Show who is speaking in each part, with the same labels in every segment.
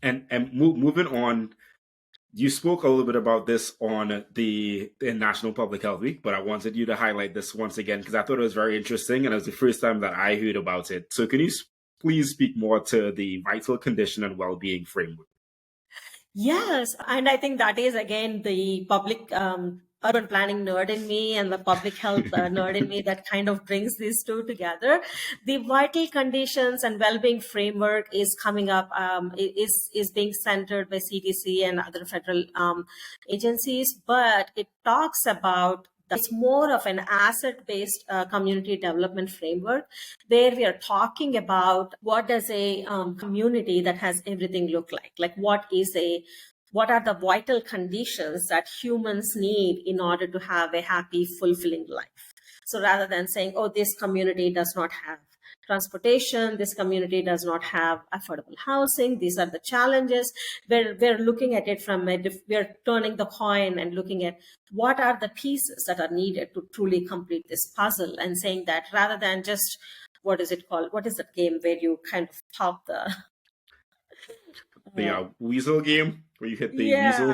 Speaker 1: Moving on, you spoke a little bit about this on the National Public Health Week, but I wanted you to highlight this once again because I thought it was very interesting and it was the first time that I heard about it. So can you please speak more to the vital condition and well-being framework?
Speaker 2: Yes, and I think that is again the public urban planning nerd in me and the public health nerd in me that kind of brings these two together. The vital conditions and well-being framework is coming up, is being centered by CDC and other federal agencies, but it talks about it's more of an asset-based community development framework where we are talking about what does a community that has everything look like what are the vital conditions that humans need in order to have a happy, fulfilling life. So rather than saying, oh, this community does not have transportation, this community does not have affordable housing, these are the challenges, we're looking at it from we're turning the coin and looking at what are the pieces that are needed to truly complete this puzzle, and saying that rather than just, what is it called? What is that game where you kind of pop the
Speaker 1: weasel game where you hit the
Speaker 2: weasel?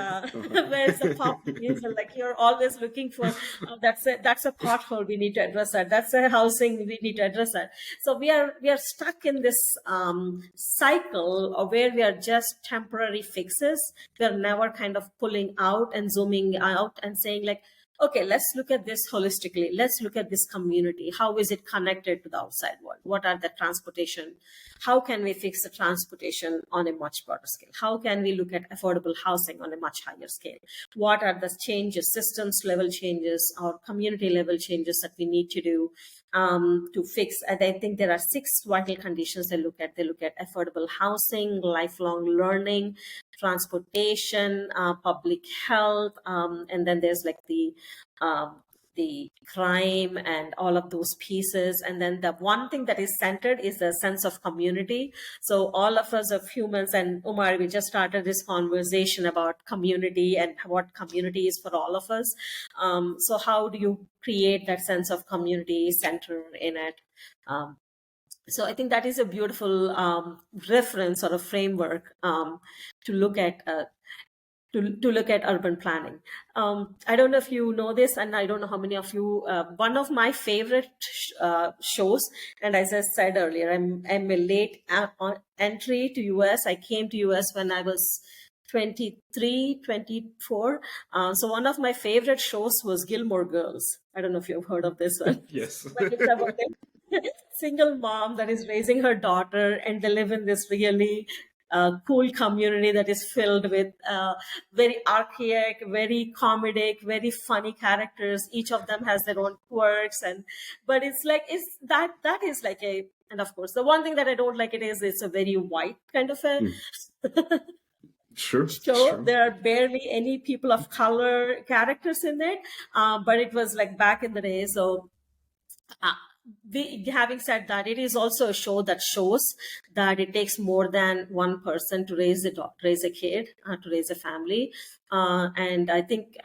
Speaker 1: Where's
Speaker 2: the pop weasel? Like you're always looking for that's a pothole we need to address that. That's a housing we need to address that. So we are stuck in this cycle of where we are just temporary fixes. We're never kind of pulling out and zooming out and saying like, okay, let's look at this holistically. Let's look at this community. How is it connected to the outside world? What are the transportation? How can we fix the transportation on a much broader scale? How can we look at affordable housing on a much higher scale? What are the changes, systems level changes or community level changes that we need to do to fix? And I think there are 6 vital conditions they look at. They look at affordable housing, lifelong learning, transportation, public health, and then there's like the crime and all of those pieces. And then the one thing that is centered is the sense of community. So all of us of humans, and Umar, we just started this conversation about community and what community is for all of us. So how do you create that sense of community center in it? So I think that is a beautiful reference or a framework to look at to look at urban planning. I don't know if you know this, and I don't know how many of you. One of my favorite shows, and as I said earlier, I'm a late entry to US. I came to US when I was 23, 24. So one of my favorite shows was Gilmore Girls. I don't know if you've heard of this one.
Speaker 1: Yes.
Speaker 2: But it's about a single mom that is raising her daughter, and they live in this really cool community that is filled with very archaic, very comedic, very funny characters. Each of them has their own quirks, but it's like that is like a, and of course the one thing that I don't like it is it's a very white kind of a
Speaker 1: Sure.
Speaker 2: There are barely any people of color characters in it, but it was like back in the day. So having said that, it is also a show that shows that it takes more than one person to raise a kid, to raise a family. And I think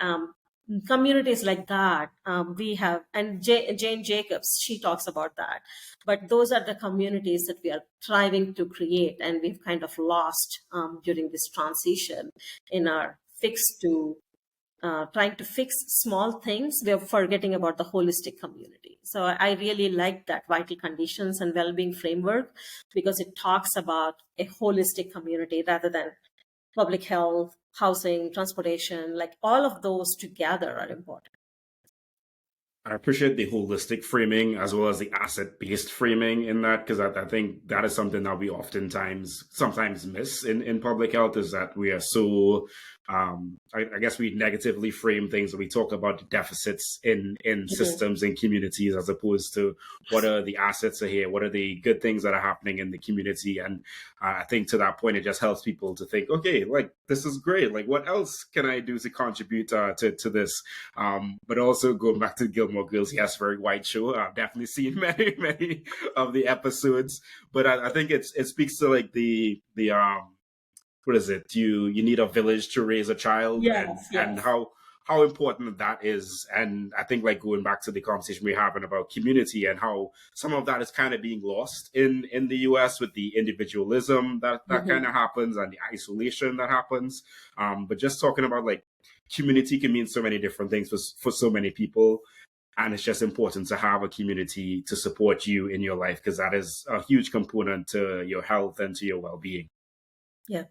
Speaker 2: communities like that we have, and Jane Jacobs, she talks about that. But those are the communities that we are striving to create, and we've kind of lost during this transition in our fix to trying to fix small things. We're forgetting about the holistic community. So I really like that vital conditions and well-being framework because it talks about a holistic community rather than public health, housing, transportation. Like all of those together are important.
Speaker 1: I appreciate the holistic framing as well as the asset-based framing in that, because I think that is something that we sometimes miss in public health, is that we are so, I guess we negatively frame things when we talk about deficits in systems and communities, as opposed to what are the assets are here, what are the good things that are happening in the community. And I think to that point, it just helps people to think, okay, like this is great. Like what else can I do to contribute to this? But also going back to Gilmore Girls, yes, very white show. I've definitely seen many of the episodes, but I think it speaks to like the what is it? You need a village to raise a child,
Speaker 2: yes.
Speaker 1: And how how important that is. And I think like going back to the conversation we're having about community and how some of that is kind of being lost in the US with the individualism that kind of happens and the isolation that happens. But just talking about like community can mean so many different things for so many people. And it's just important to have a community to support you in your life, because that is a huge component to your health and to your well-being.
Speaker 2: Yeah,